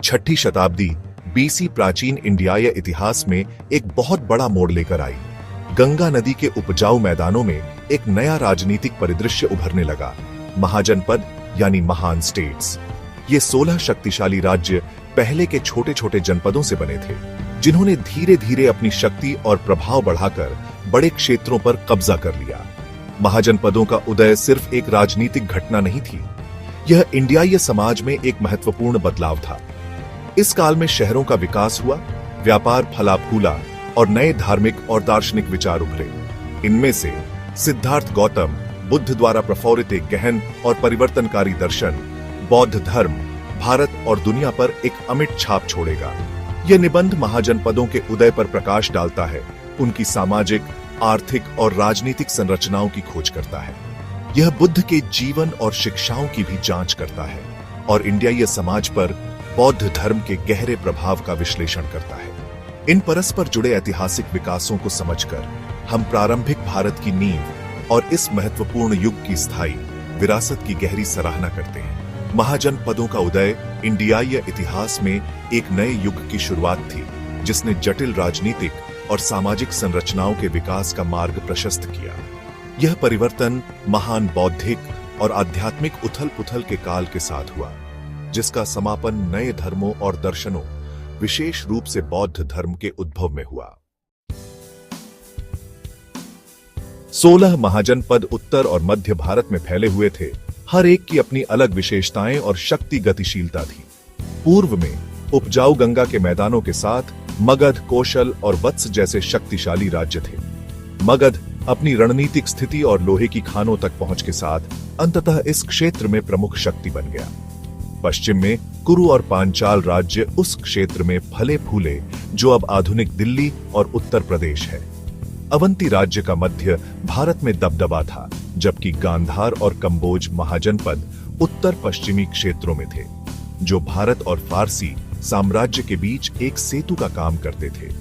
छठी शताब्दी बीसी प्राचीन इंडिया या इतिहास में एक बहुत बड़ा मोड़ लेकर आई। गंगा नदी के उपजाऊ मैदानों में एक नया राजनीतिक परिदृश्य उभरने लगा। महाजनपद यानी महान स्टेट्स। ये 16 शक्तिशाली राज्य पहले के छोटे छोटे जनपदों से बने थे, जिन्होंने धीरे धीरे अपनी शक्ति और प्रभाव बढ़ाकर बड़े क्षेत्रों पर कब्जा कर लिया। महाजनपदों का उदय सिर्फ एक राजनीतिक घटना नहीं थी, यह इंडियाई समाज में एक महत्वपूर्ण बदलाव था। इस काल में शहरों का विकास हुआ, व्यापार फला फूला और नए धार्मिक और दार्शनिक विचार उभरे। इनमें से सिद्धार्थ गौतम बुद्ध द्वारा प्रफोरित एक गहन और परिवर्तनकारी दर्शन, बौद्ध धर्म, भारत और दुनिया पर एक अमिट छाप छोड़ेगा। यह निबंध महाजनपदों के उदय पर प्रकाश डालता है, उनकी सामाजिक, आर्थिक और राजनीतिक संरचनाओं की खोज करता है। यह बुद्ध के जीवन और शिक्षाओं की भी जांच करता है और इंडियाई समाज पर बौद्ध धर्म के गहरे प्रभाव का विश्लेषण करता है। इन परस्पर जुड़े ऐतिहासिक विकासों को समझकर हम प्रारंभिक भारत की नींव और इस महत्वपूर्ण युग की स्थायी विरासत की गहरी सराहना करते हैं। महाजनपदों का उदय इंडियाई इतिहास में एक नए युग की शुरुआत थी, जिसने जटिल राजनीतिक और सामाजिक संरचनाओं के विकास का मार्ग प्रशस्त किया। यह परिवर्तन महान बौद्धिक और आध्यात्मिक उथल-पुथल के काल के साथ हुआ, जिसका समापन नए धर्मों और दर्शनों, विशेष रूप से बौद्ध धर्म के उद्भव में हुआ। 16 महाजनपद उत्तर और मध्य भारत में फैले हुए थे। हर एक की अपनी अलग विशेषताएं और शक्ति गतिशीलता थी। पूर्व में उपजाऊ गंगा के मैदानों के साथ मगध, कौशल और वत्स जैसे शक्तिशाली राज्य थे। मगध अपनी रणनीतिक स्थिति और लोहे की खानों तक पहुंच के साथ अंततः इस क्षेत्र में प्रमुख शक्ति बन गया। पश्चिम में कुरु और पांचाल राज्य उस क्षेत्र में फले फूले जो अब आधुनिक दिल्ली और उत्तर प्रदेश है। अवंती राज्य का मध्य भारत में दबदबा था, जबकि गांधार और कंबोज महाजनपद उत्तर पश्चिमी क्षेत्रों में थे, जो भारत और फारसी साम्राज्य के बीच एक सेतु का काम करते थे।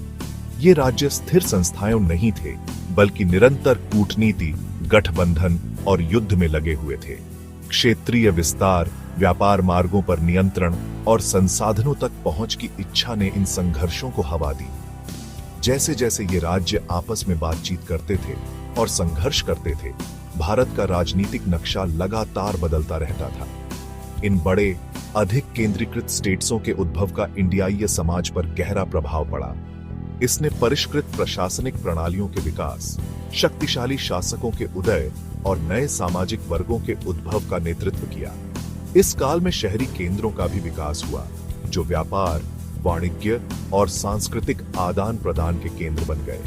ये राज्य स्थिर संस्थाएं नहीं थे, बल्कि निरंतर कूटनीति, गठबंधन और युद्ध में लगे हुए थे। क्षेत्रीय विस्तार, व्यापार मार्गों पर नियंत्रण और संसाधनों तक पहुंच की इच्छा ने इन संघर्षों को हवा दी। जैसे जैसे ये राज्य आपस में बातचीत करते थे और संघर्ष करते थे, भारत का राजनीतिक नक्शा लगातार बदलता रहता था। इन बड़े, अधिक केंद्रीकृत स्टेट्सों के उद्भव का इंडियाई समाज पर गहरा प्रभाव पड़ा। इसने परिष्कृत प्रशासनिक प्रणालियों के विकास, शक्तिशाली शासकों के उदय और नए सामाजिक वर्गों के उद्भव का नेतृत्व किया। इस काल में शहरी केंद्रों का भी विकास हुआ, जो व्यापार, वाणिज्य और सांस्कृतिक आदान प्रदान के केंद्र बन गए।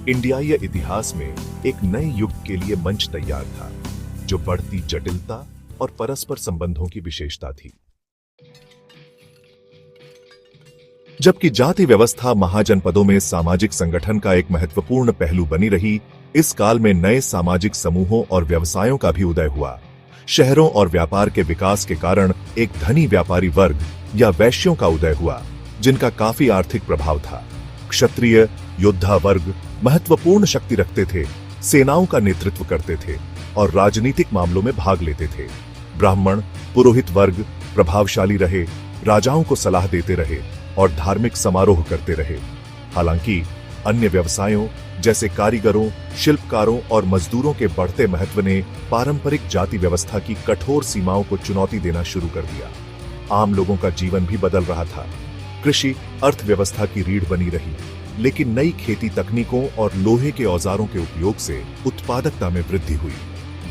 इंडियाई इतिहास में एक नए युग के लिए मंच तैयार था, जो बढ़ती जटिलता और परस्पर संबंधों की विशेषता थी। जबकि जाति व्यवस्था महाजनपदों में सामाजिक संगठन का एक महत्वपूर्ण पहलू बनी रही, इस काल में नए सामाजिक समूहों और व्यवसायों का भी उदय हुआ। शहरों और व्यापार के विकास के कारण एक धनी व्यापारी वर्ग या वैश्यों का उदय हुआ, जिनका काफी आर्थिक प्रभाव था। क्षत्रिय योद्धा वर्ग महत्वपूर्ण शक्ति रखते थे, सेनाओं का नेतृत्व करते थे और राजनीतिक मामलों में भाग लेते थे। ब्राह्मण, पुरोहित वर्ग प्रभावशाली रहे, राजाओं को सलाह देते रहे और धार्मिक समारोह करते रहे। हालांकि अन्य व्यवसायों जैसे कारीगरों, शिल्पकारों और मजदूरों के बढ़ते महत्व ने पारंपरिक जाति व्यवस्था की कठोर सीमाओं को चुनौती देना शुरू कर दिया। आम लोगों का जीवन भी बदल रहा था। कृषि अर्थव्यवस्था की रीढ़ बनी रही, लेकिन नई खेती तकनीकों और लोहे के औजारों के उपयोग से उत्पादकता में वृद्धि हुई।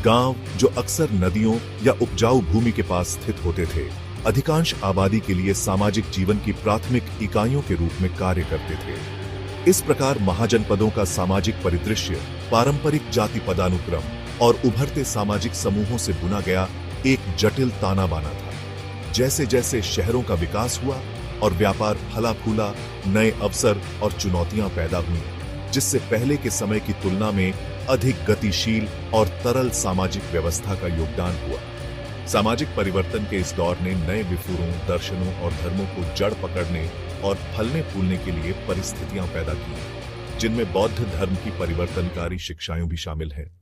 गांव, जो अक्सर नदियों या उपजाऊ भूमि के पास स्थित होते थे, अधिकांश आबादी के लिए सामाजिक जीवन की प्राथमिक इकाइयों के रूप में कार्य करते थे। इस प्रकार महाजनपदों का सामाजिक परिदृश्य पारंपरिक जाति पदानुक्रम और उभरते सामाजिक समूहों से बुना गया एक जटिल ताना बाना था। जैसे जैसे शहरों का विकास हुआ और व्यापार फला फूला, नए अवसर और चुनौतियां पैदा हुई, जिससे पहले के समय की तुलना में अधिक गतिशील और तरल सामाजिक व्यवस्था का योगदान हुआ। सामाजिक परिवर्तन के इस दौर ने नए विफुरों, दर्शनों और धर्मों को जड़ पकड़ने और फलने फूलने के लिए परिस्थितियां पैदा की, जिनमें बौद्ध धर्म की परिवर्तनकारी शिक्षाएं भी शामिल हैं।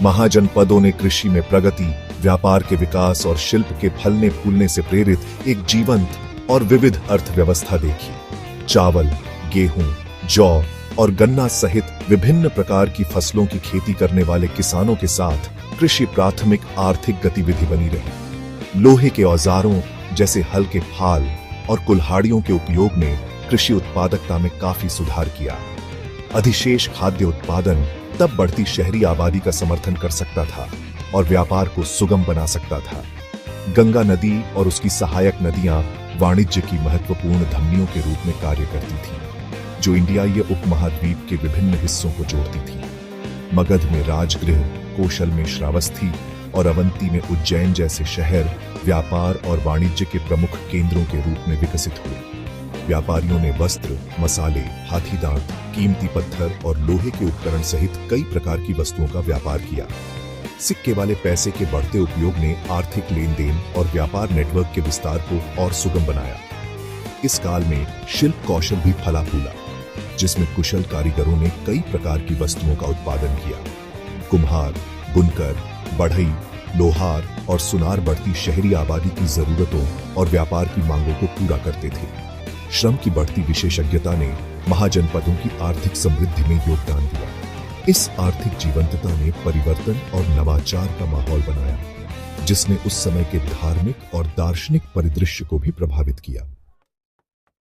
महाजनपदों ने कृषि में प्रगति, व्यापार के विकास और शिल्प के फलने फूलने से प्रेरित एक जीवंत और विविध अर्थव्यवस्था देखी। चावल, गेहूं, जौ और गन्ना सहित विभिन्न प्रकार की फसलों की खेती करने वाले किसानों के साथ कृषि प्राथमिक आर्थिक गतिविधि बनी रही। लोहे के औजारों जैसे हल के फाल और कुल्हाड़ियों के उपयोग ने कृषि उत्पादकता में काफी सुधार किया। अधिशेष खाद्य उत्पादन तब बढ़ती शहरी आबादी का समर्थन कर सकता था और व्यापार को सुगम बना सकता था। गंगा नदी और उसकी सहायक नदियां वाणिज्य की महत्वपूर्ण धमनियों के रूप में कार्य करती थीं, जो इंडियाई उपमहाद्वीप के विभिन्न हिस्सों को जोड़ती थी। मगध में राजगृह, कौशल में श्रावस्ती और अवंती में उज्जैन जैसे शहर व्यापार और वाणिज्य के प्रमुख केंद्रों के रूप में विकसित हुए। व्यापारियों ने वस्त्र, मसाले, हाथी दांत, कीमती पत्थर और लोहे के उपकरण सहित कई प्रकार की वस्तुओं का व्यापार किया। सिक्के वाले पैसे के बढ़ते उपयोग ने आर्थिक लेन देन और व्यापार नेटवर्क के विस्तार को और सुगम बनाया। इस काल में शिल्प कौशल भी फला फूला, जिसमें कुशल कारीगरों ने कई प्रकार की वस्तुओं का उत्पादन किया। कुम्हार, बुनकर, बढ़ई, लोहार और सुनार बढ़ती शहरी आबादी की जरूरतों और व्यापार की मांगों को पूरा करते थे। श्रम की बढ़ती विशेषज्ञता ने महाजनपदों की आर्थिक समृद्धि में योगदान दिया। इस आर्थिक जीवंतता ने परिवर्तन और नवाचार का माहौल बनाया, जिसने उस समय के धार्मिक और दार्शनिक परिदृश्य को भी प्रभावित किया।